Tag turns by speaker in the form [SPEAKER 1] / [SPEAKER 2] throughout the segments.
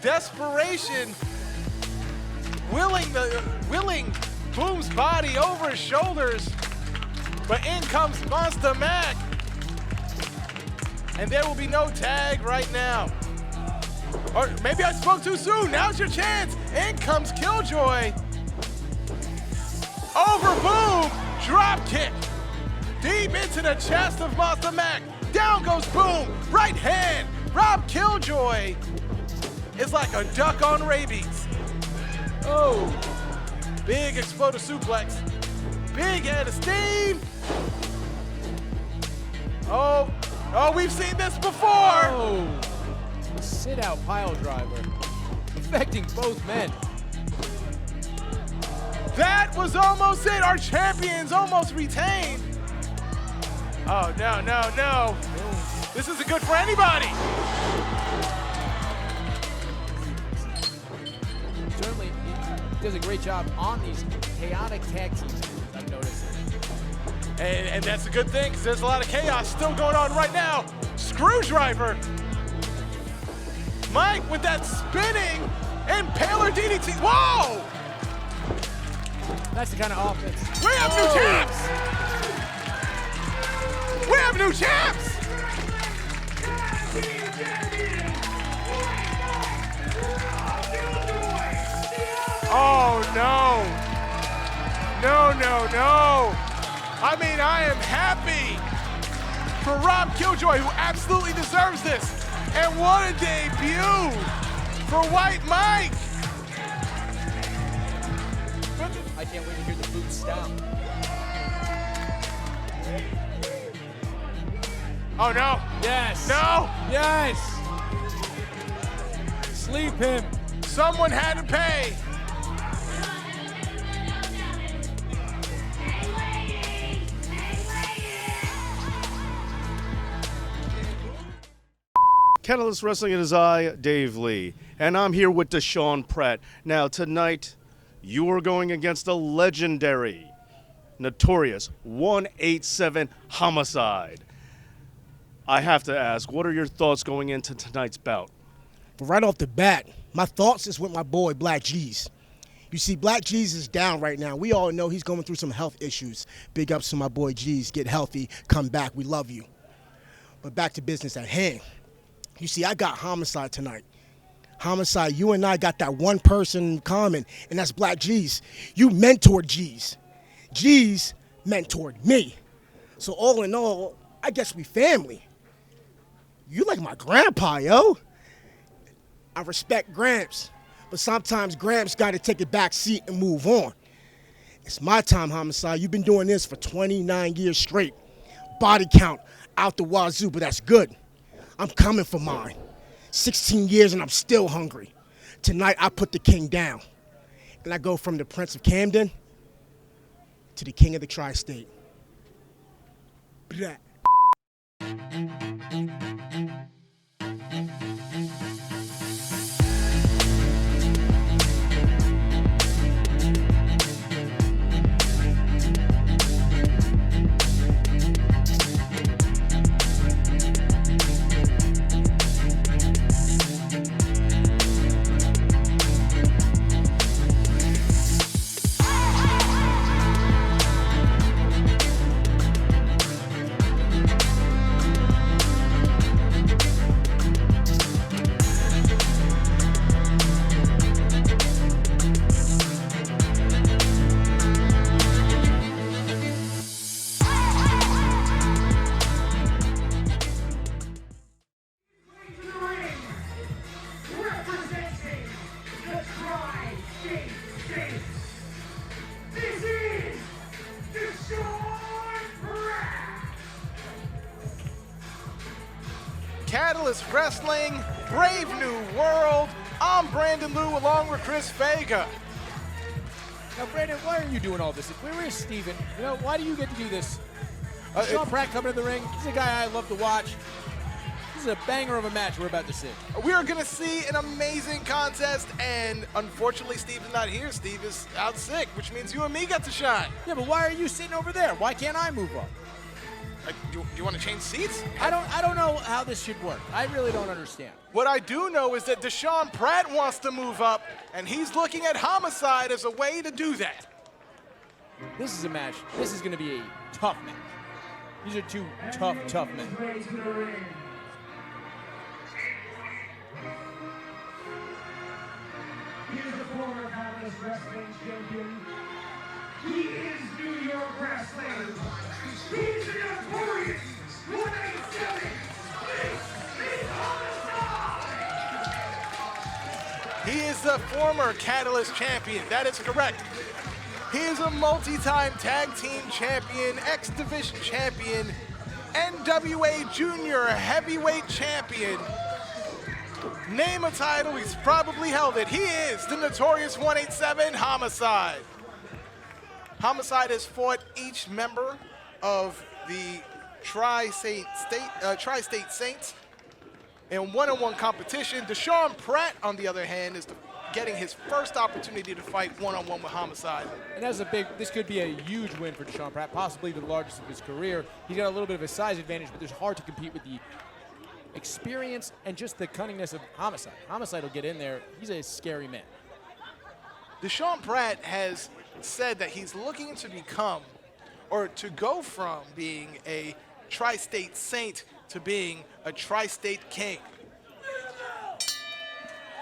[SPEAKER 1] desperation, willing Boom's body over his shoulders, but in comes Monster Mac, and there will be no tag right now. Or maybe I spoke too soon. Now's your chance. In comes Killjoy. Over Boom, drop kick. Deep into the chest of Monster Mac. Down goes Boom, right hand. Rob Killjoy is like a duck on rabies. Oh, big explosive suplex. Big head of steam. Oh, we've seen this before.
[SPEAKER 2] Oh, sit-out pile driver, affecting both men.
[SPEAKER 1] That was almost it. Our champions almost retained. Oh, no. This isn't good for anybody.
[SPEAKER 2] Certainly, he does a great job on these chaotic tag teams, I've noticed.
[SPEAKER 1] And that's a good thing, because there's a lot of chaos still going on right now. Screwdriver. Mike with that spinning impaler DDT. Whoa!
[SPEAKER 2] That's the kind of offense.
[SPEAKER 1] We have new champs! We have new champs! Oh, no. No. I mean, I am happy for Rob Killjoy, who absolutely deserves this. And what a debut for White Mike.
[SPEAKER 2] I can't wait to hear the boots stomp.
[SPEAKER 1] Oh, no.
[SPEAKER 2] Yes.
[SPEAKER 1] No.
[SPEAKER 2] Yes. Sleep him.
[SPEAKER 1] Someone had to pay.
[SPEAKER 3] Catalyst Wrestling in his eye, Dave Lee. And I'm here with Desean Pratt. Now, tonight, you are going against the legendary, Notorious 187 Homicide. I have to ask, what are your thoughts going into tonight's bout?
[SPEAKER 4] Right off the bat, my thoughts is with my boy, Black G's. You see, Black G's is down right now. We all know he's going through some health issues. Big ups to my boy G's. Get healthy, come back, we love you. But back to business at hand. You see, I got Homicide tonight. Homicide, you and I got that one person in common, and that's Black G's. You mentored G's. G's mentored me. So all in all, I guess we family. You like my grandpa, yo. I respect Gramps, but sometimes Gramps got to take a back seat and move on. It's my time, Homicide. You've been doing this for 29 years straight. Body count out the wazoo, but that's good. I'm coming for mine. 16 years and I'm still hungry. Tonight I put the king down. And I go from the Prince of Camden to the king of the tri-state. Blah.
[SPEAKER 1] Catalyst Wrestling, Brave New World. I'm Brandon Liu along with Chris Vega.
[SPEAKER 2] Now, Brandon, why are you doing all this? Where is Steven? You know, why do you get to do this? Desean Pratt coming to the ring. He's a guy I love to watch. This is a banger of a match we're about to see.
[SPEAKER 1] We are going to see an amazing contest, and unfortunately, Steve is not here. Steve is out sick, which means you and me got to shine.
[SPEAKER 2] Yeah, but why are you sitting over there? Why can't I move up?
[SPEAKER 1] Do you want to change seats?
[SPEAKER 2] I don't know how this should work. I really don't understand.
[SPEAKER 1] What I do know is that Desean Pratt wants to move up, and he's looking at Homicide as a way to do that.
[SPEAKER 2] This is a match. This is going to be a tough match. These are two tough men.
[SPEAKER 5] He is the former Palace Wrestling Champion. He is New York Wrestling. He's the Notorious 187. This is Homicide.
[SPEAKER 1] He is the former Catalyst champion. That is correct. He is a multi-time tag team champion, X Division champion, NWA Junior Heavyweight champion. Name a title, he's probably held it. He is the Notorious 187 Homicide. Homicide has fought each member of the Tri-State Saints in one-on-one competition. Desean Pratt, on the other hand, is getting his first opportunity to fight one-on-one with Homicide.
[SPEAKER 2] And this could be a huge win for Desean Pratt, possibly the largest of his career. He's got a little bit of a size advantage, but it's hard to compete with the experience and just the cunningness of Homicide. Homicide will get in there. He's a scary man.
[SPEAKER 1] Desean Pratt has said that he's looking to become, or to go from being a Tri-State Saint to being a Tri-State King.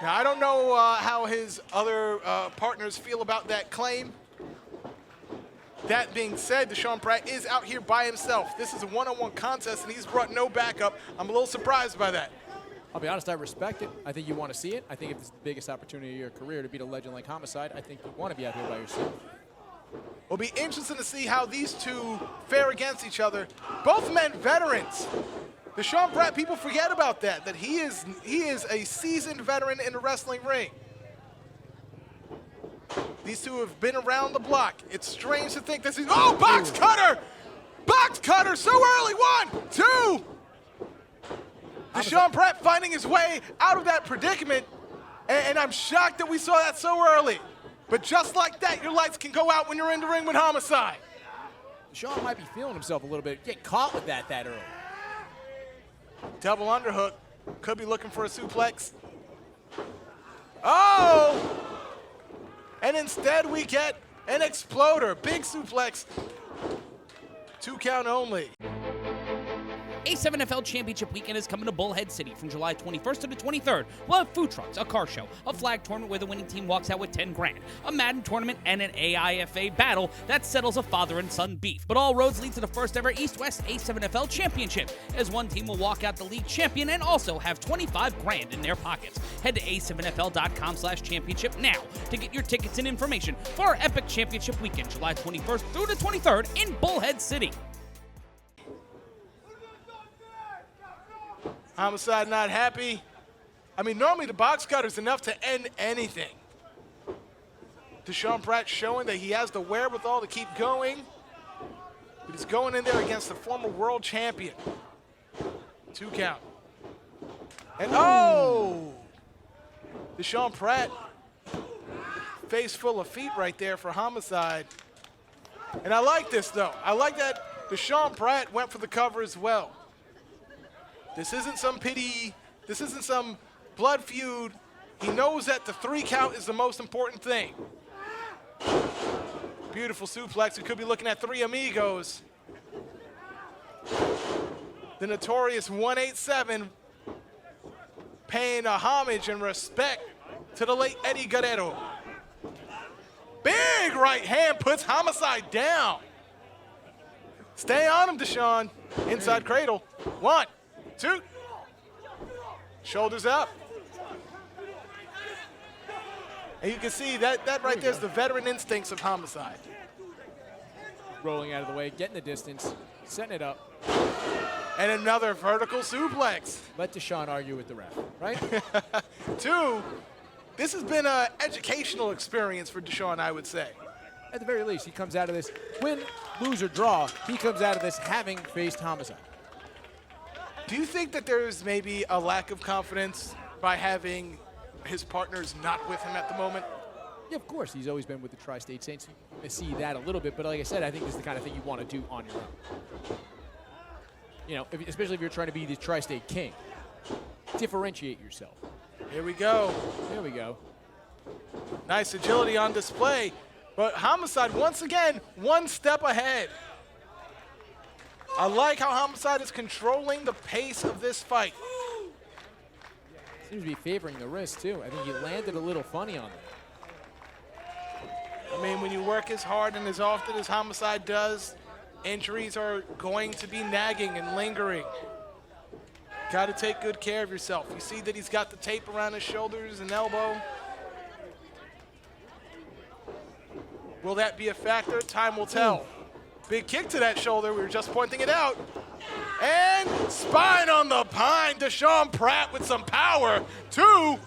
[SPEAKER 1] Now, I don't know how his other partners feel about that claim. That being said, Desean Pratt is out here by himself. This is a one-on-one contest, and he's brought no backup. I'm a little surprised by that.
[SPEAKER 2] I'll be honest, I respect it. I think you want to see it. I think if it's the biggest opportunity of your career to beat a legend like Homicide, I think you want to be out here by yourself.
[SPEAKER 1] It'll be interesting to see how these two fare against each other. Both men veterans. Desean Pratt, people forget about that he is a seasoned veteran in the wrestling ring. These two have been around the block. It's strange to think this is, oh, box cutter! Box cutter so early, 1, 2! Desean Pratt finding his way out of that predicament, and I'm shocked that we saw that so early. But just like that, your lights can go out when you're in the ring with Homicide.
[SPEAKER 2] Desean might be feeling himself a little bit. Get caught with that early.
[SPEAKER 1] Double underhook. Could be looking for a suplex. Oh! And instead we get an exploder. Big suplex. 2 count only.
[SPEAKER 6] A7FL Championship Weekend is coming to Bullhead City from July 21st to the 23rd. We'll have food trucks, a car show, a flag tournament where the winning team walks out with 10 grand, a Madden tournament, and an AIFA battle that settles a father and son beef. But all roads lead to the first ever East-West A7FL Championship, as one team will walk out the league champion and also have 25 grand in their pockets. Head to a7fl.com/championship now to get your tickets and information for our epic championship weekend, July 21st through the 23rd in Bullhead City.
[SPEAKER 1] Homicide not happy. I mean, normally the box cutter is enough to end anything. Desean Pratt showing that he has the wherewithal to keep going. But he's going in there against the former world champion. 2 count. And oh! Desean Pratt, face full of feet right there for Homicide. And I like this, though. I like that Desean Pratt went for the cover as well. This isn't some pity. This isn't some blood feud. He knows that the 3 count is the most important thing. Beautiful suplex. We could be looking at 3 amigos. The Notorious 187 paying a homage and respect to the late Eddie Guerrero. Big right hand puts Homicide down. Stay on him, Desean. Inside cradle. 1, 2. Shoulders up. And you can see that right there is the veteran instincts of Homicide.
[SPEAKER 2] Rolling out of the way, getting the distance, setting it up.
[SPEAKER 1] And another vertical suplex.
[SPEAKER 2] Let Desean argue with the ref, right?
[SPEAKER 1] 2. This has been an educational experience for Desean, I would say.
[SPEAKER 2] At the very least, he comes out of this, win, lose, or draw, he comes out of this having faced Homicide.
[SPEAKER 1] Do you think that there's maybe a lack of confidence by having his partners not with him at the moment?
[SPEAKER 2] Yeah, of course. He's always been with the Tri-State Saints. You see that a little bit, but like I said, I think this is the kind of thing you want to do on your own. especially if you're trying to be the Tri-State King. Differentiate yourself.
[SPEAKER 1] Here we go.
[SPEAKER 2] There we go.
[SPEAKER 1] Nice agility on display. But Homicide, once again, one step ahead. I like how Homicide is controlling the pace of this fight.
[SPEAKER 2] Seems to be favoring the wrist, too. I think he landed a little funny on that.
[SPEAKER 1] I mean, when you work as hard and as often as Homicide does, injuries are going to be nagging and lingering. Got to take good care of yourself. You see that he's got the tape around his shoulders and elbow. Will that be a factor? Time will tell. Big kick to that shoulder. We were just pointing it out. And spine on the pine. Desean Pratt with some power. 2.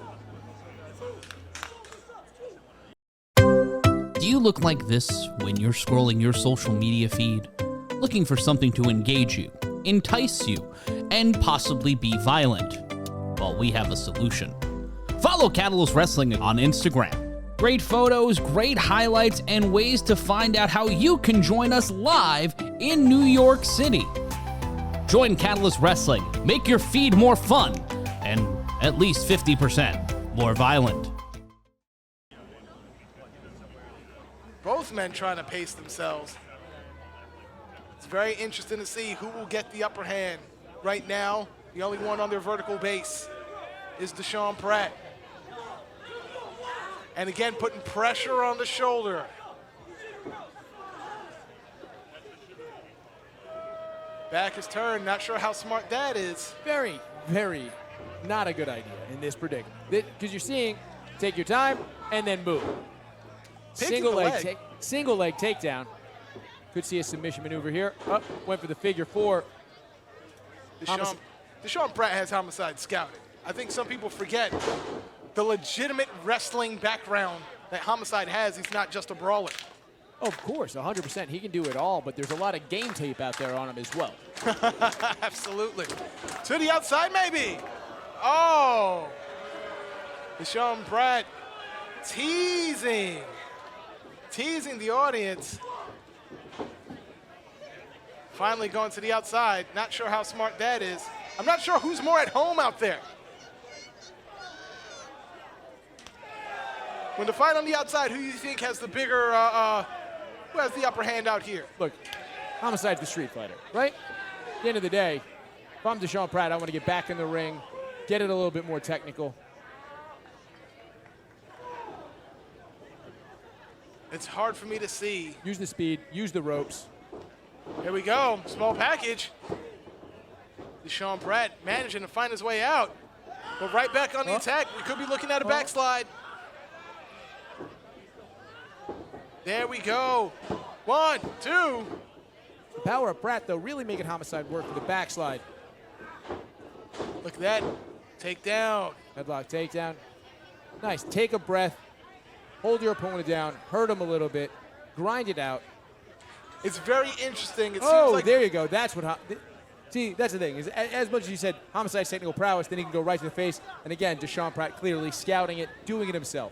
[SPEAKER 6] Do you look like this when you're scrolling your social media feed? Looking for something to engage you, entice you, and possibly be violent? Well, we have a solution. Follow Catalyst Wrestling on Instagram. Great photos, great highlights, and ways to find out how you can join us live in New York City. Join Catalyst Wrestling, make your feed more fun, and at least 50% more violent.
[SPEAKER 1] Both men trying to pace themselves. It's very interesting to see who will get the upper hand. Right now, the only one on their vertical base is Desean Pratt. And again, putting pressure on the shoulder. Back is turned, not sure how smart that is.
[SPEAKER 2] Very, very not a good idea in this predicament. Because you're seeing, take your time, and then move. Single leg takedown. Could see a submission maneuver here. Up, went for the figure 4.
[SPEAKER 1] Desean Pratt has Homicide scouted. I think some people forget the legitimate wrestling background that Homicide has. He's not just a brawler.
[SPEAKER 2] Of course, 100%. He can do it all, but there's a lot of game tape out there on him as well.
[SPEAKER 1] Absolutely. To the outside, maybe. Oh. Desean Pratt teasing the audience. Finally going to the outside. Not sure how smart that is. I'm not sure who's more at home out there. When the fight on the outside, who do you think has the bigger, who has the upper hand out here?
[SPEAKER 2] Look, Homicide's the street fighter, right? At the end of the day, if I'm Desean Pratt, I want to get back in the ring, get it a little bit more technical.
[SPEAKER 1] It's hard for me to see.
[SPEAKER 2] Use the speed, use the ropes.
[SPEAKER 1] Here we go, small package. Desean Pratt managing to find his way out. But right back on the attack, we could be looking at a backslide. There we go. 1, 2.
[SPEAKER 2] The power of Pratt, though, really making Homicide work for the backslide.
[SPEAKER 1] Look at that. Takedown.
[SPEAKER 2] Headlock takedown. Nice. Take a breath. Hold your opponent down. Hurt him a little bit. Grind it out.
[SPEAKER 1] It's very interesting. It
[SPEAKER 2] Oh,
[SPEAKER 1] seems like
[SPEAKER 2] there you go. That's what. See, that's the thing. Is as much as you said Homicide's technical prowess, then he can go right to the face. And again, Desean Pratt clearly scouting it, doing it himself.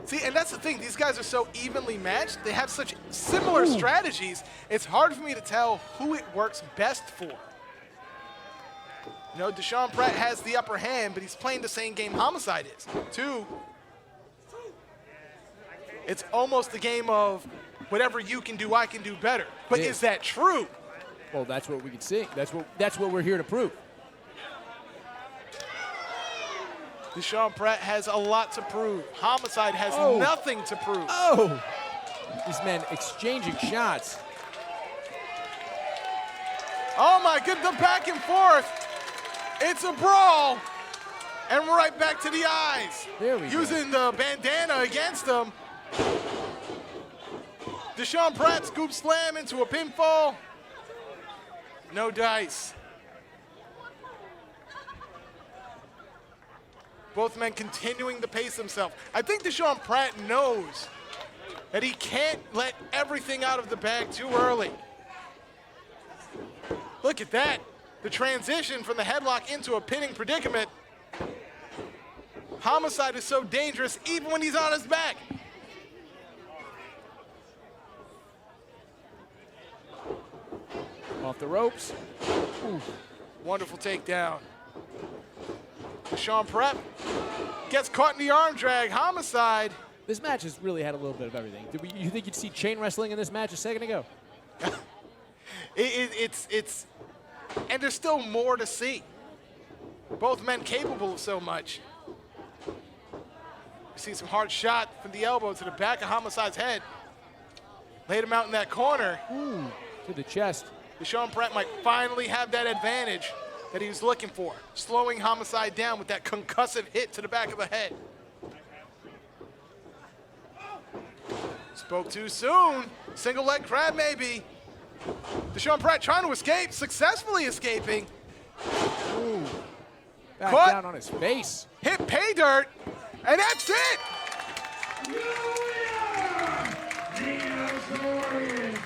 [SPEAKER 1] See, and that's the thing. These guys are so evenly matched. They have such similar strategies. It's hard for me to tell who it works best for. You know, Desean Pratt has the upper hand, but he's playing the same game Homicide is. 2. It's almost a game of whatever you can do, I can do better. But is that true?
[SPEAKER 2] Well, that's what we can see. That's what we're here to prove.
[SPEAKER 1] Desean Pratt has a lot to prove. Homicide has nothing to prove.
[SPEAKER 2] Oh! These men exchanging shots.
[SPEAKER 1] Oh my goodness, the back and forth. It's a brawl. And right back to the eyes.
[SPEAKER 2] There we go.
[SPEAKER 1] Using the bandana against him. Desean Pratt scoop slam into a pinfall. No dice. Both men continuing to pace themselves. I think Desean Pratt knows that he can't let everything out of the bag too early. Look at that. The transition from the headlock into a pinning predicament. Homicide is so dangerous even when he's on his back.
[SPEAKER 2] Off the ropes.
[SPEAKER 1] Wonderful takedown. Desean Pratt gets caught in the arm drag. Homicide.
[SPEAKER 2] This match has really had a little bit of everything. You think you'd see chain wrestling in this match a second ago?
[SPEAKER 1] It's and there's still more to see. Both men capable of so much. We see some hard shot from the elbow to the back of Homicide's head. Laid him out in that corner.
[SPEAKER 2] Ooh, to the chest.
[SPEAKER 1] Desean Pratt might finally have that advantage that he was looking for, slowing Homicide down with that concussive hit to the back of the head. Spoke too soon. Single leg crab maybe. Desean Pratt trying to escape, successfully escaping.
[SPEAKER 2] Ooh. Back
[SPEAKER 1] Caught.
[SPEAKER 2] down on his face.
[SPEAKER 1] Hit pay dirt, and that's it.
[SPEAKER 5] The Notorious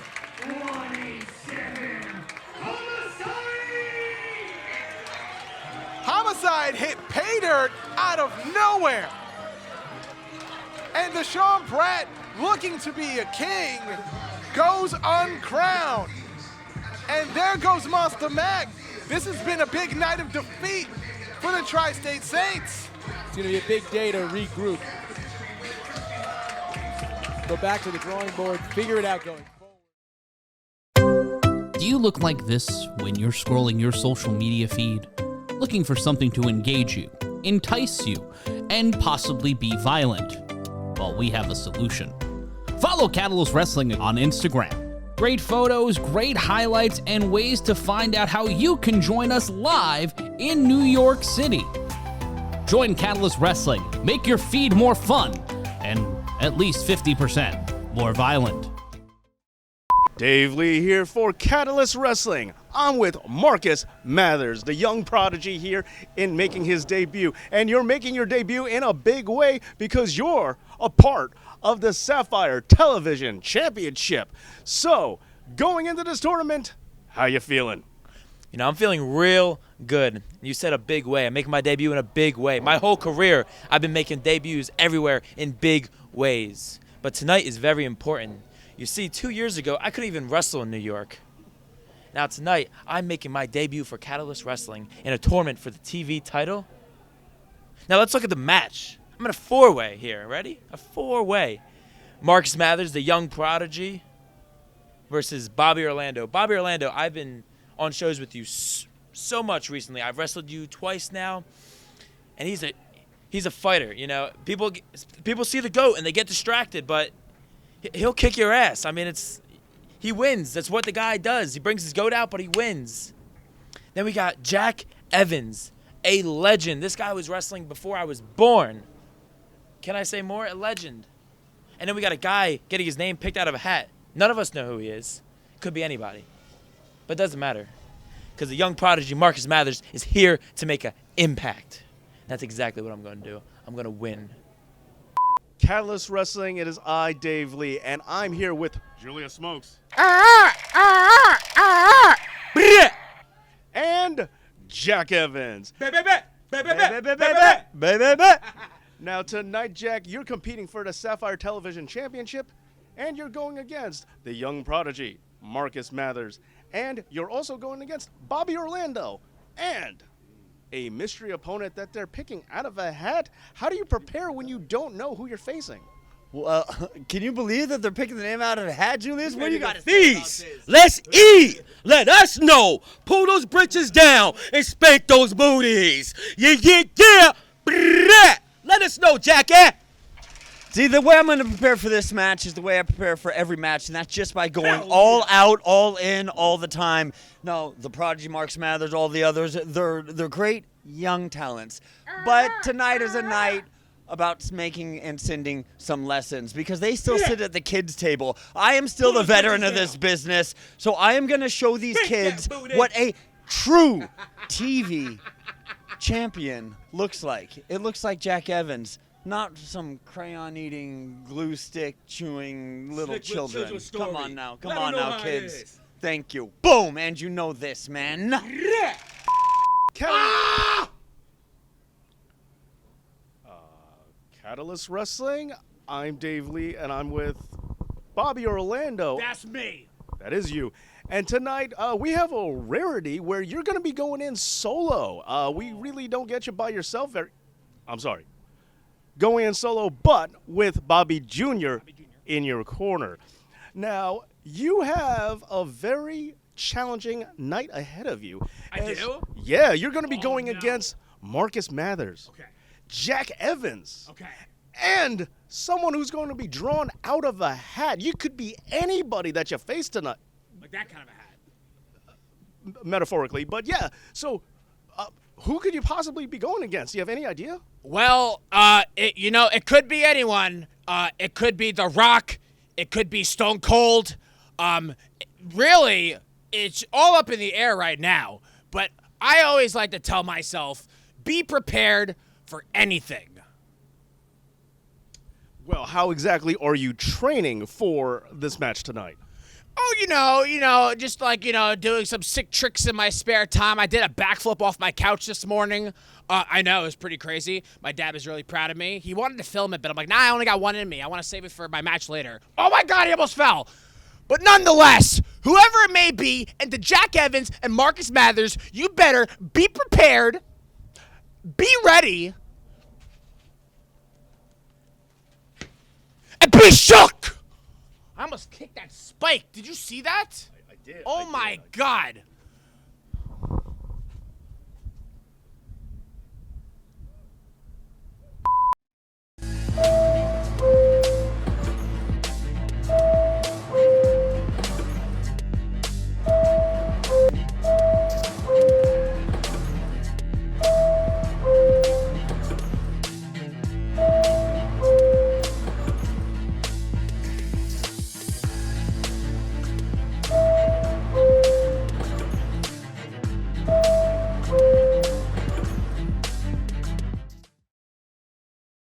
[SPEAKER 5] 187 Homicide!
[SPEAKER 1] Homicide hit pay dirt out of nowhere. And Desean Pratt, looking to be a king, goes uncrowned. And there goes Monster Mac. This has been a big night of defeat for the Tri-State Saints.
[SPEAKER 2] It's going to be a big day to regroup. Go back to the drawing board, figure it out going forward.
[SPEAKER 6] Do you look like this when you're scrolling your social media feed? Looking for something to engage you, entice you, and possibly be violent? Well, we have a solution. Follow Catalyst Wrestling on Instagram. Great photos, great highlights, and ways to find out how you can join us live in New York City. Join Catalyst Wrestling, make your feed more fun, and at least 50% more violent.
[SPEAKER 3] Dave Lee here for Catalyst Wrestling. I'm with Marcus Mathers, the young prodigy here in making his debut. And you're making your debut in a big way because you're a part of the Sapphire Television Championship. So, going into this tournament, how you feeling?
[SPEAKER 7] You know, I'm feeling real good. You said a big way. I'm making my debut in a big way. My whole career, I've been making debuts everywhere in big ways. But tonight is very important. You see, 2 years ago, I couldn't even wrestle in New York. Now tonight, I'm making my debut for Catalyst Wrestling in a tournament for the TV title. Now let's look at the match. I'm in a four-way here. Ready? A four-way. Marcus Mathers, the young prodigy, versus Bobby Orlando. Bobby Orlando, I've been on shows with you so much recently. I've wrestled you twice now, and he's a fighter. You know, people see the GOAT and they get distracted, but he'll kick your ass. I mean, he wins. That's what the guy does. He brings his GOAT out, but he wins. Then we got Jack Evans, a legend. This guy was wrestling before I was born. Can I say more? A legend. And then we got a guy getting his name picked out of a hat. None of us know who he is. Could be anybody. But it doesn't matter. Because the young prodigy, Marcus Mathers, is here to make an impact. That's exactly what I'm going to do. I'm going to win.
[SPEAKER 3] Catalyst Wrestling, it is I, Dave Lee, and I'm here with Julia Smokes. And Jack Evans. Now tonight, Jack, you're competing for the Sapphire Television Championship, and you're going against the young prodigy, Marcus Mathers, and you're also going against Bobby Orlando, and a mystery opponent that they're picking out of a hat. How do you prepare when you don't know who you're facing?
[SPEAKER 8] Well, can you believe that they're picking the name out of the hat, Julius? What do you got to say about
[SPEAKER 9] These,
[SPEAKER 8] this?
[SPEAKER 9] let's eat. Let us know. Pull those britches down and spank those booties. Yeah. Brrrah. Let us know, Jackie.
[SPEAKER 8] See, the way I'm going to prepare for this match is the way I prepare for every match, and that's just by going all out, all in, all the time. No, the prodigy, Marcus Mathers, all the others, they're great young talents. But tonight is a night about making and sending some lessons because they still sit at the kids' table. I am still the veteran of this business, so I am going to show these kids what a true TV champion looks like. It looks like Jack Evans. Not some crayon-eating, glue stick chewing little children. Come on now, kids. Thank you. Boom, and you know this, man.
[SPEAKER 3] Catalyst Wrestling, I'm Dave Lee, and I'm with Bobby Orlando.
[SPEAKER 9] That's me.
[SPEAKER 3] That is you. And tonight, we have a rarity where you're going to be going in solo. We really don't get you by yourself. I'm sorry. Going in solo, but with Bobby Jr. in your corner. Now, you have a very challenging night ahead of you.
[SPEAKER 10] I do?
[SPEAKER 3] Yeah, you're going to be going against Marcus Mathers,
[SPEAKER 10] Okay.
[SPEAKER 3] Jack Evans,
[SPEAKER 10] Okay.
[SPEAKER 3] and someone who's going to be drawn out of a hat. You could be anybody that you face tonight,
[SPEAKER 10] Like that kind of a hat.
[SPEAKER 3] metaphorically. But yeah, so who could you possibly be going against? Do you have any idea?
[SPEAKER 10] Well, it could be anyone. It could be The Rock. It could be Stone Cold. Really, it's all up in the air right now. But I always like to tell myself, be prepared for anything.
[SPEAKER 3] Well, how exactly are you training for this match tonight?
[SPEAKER 10] Oh, just like, doing some sick tricks in my spare time. I did a backflip off my couch this morning. I know, it was pretty crazy. My dad was really proud of me. He wanted to film it, but I'm like, nah, I only got one in me. I want to save it for my match later. Oh my God, he almost fell. But nonetheless, whoever it may be, and to Jack Evans and Marcus Mathers, you better be prepared, be ready, and be shook. I almost kicked that spike. Did you see that?
[SPEAKER 3] I did.
[SPEAKER 10] Oh my God.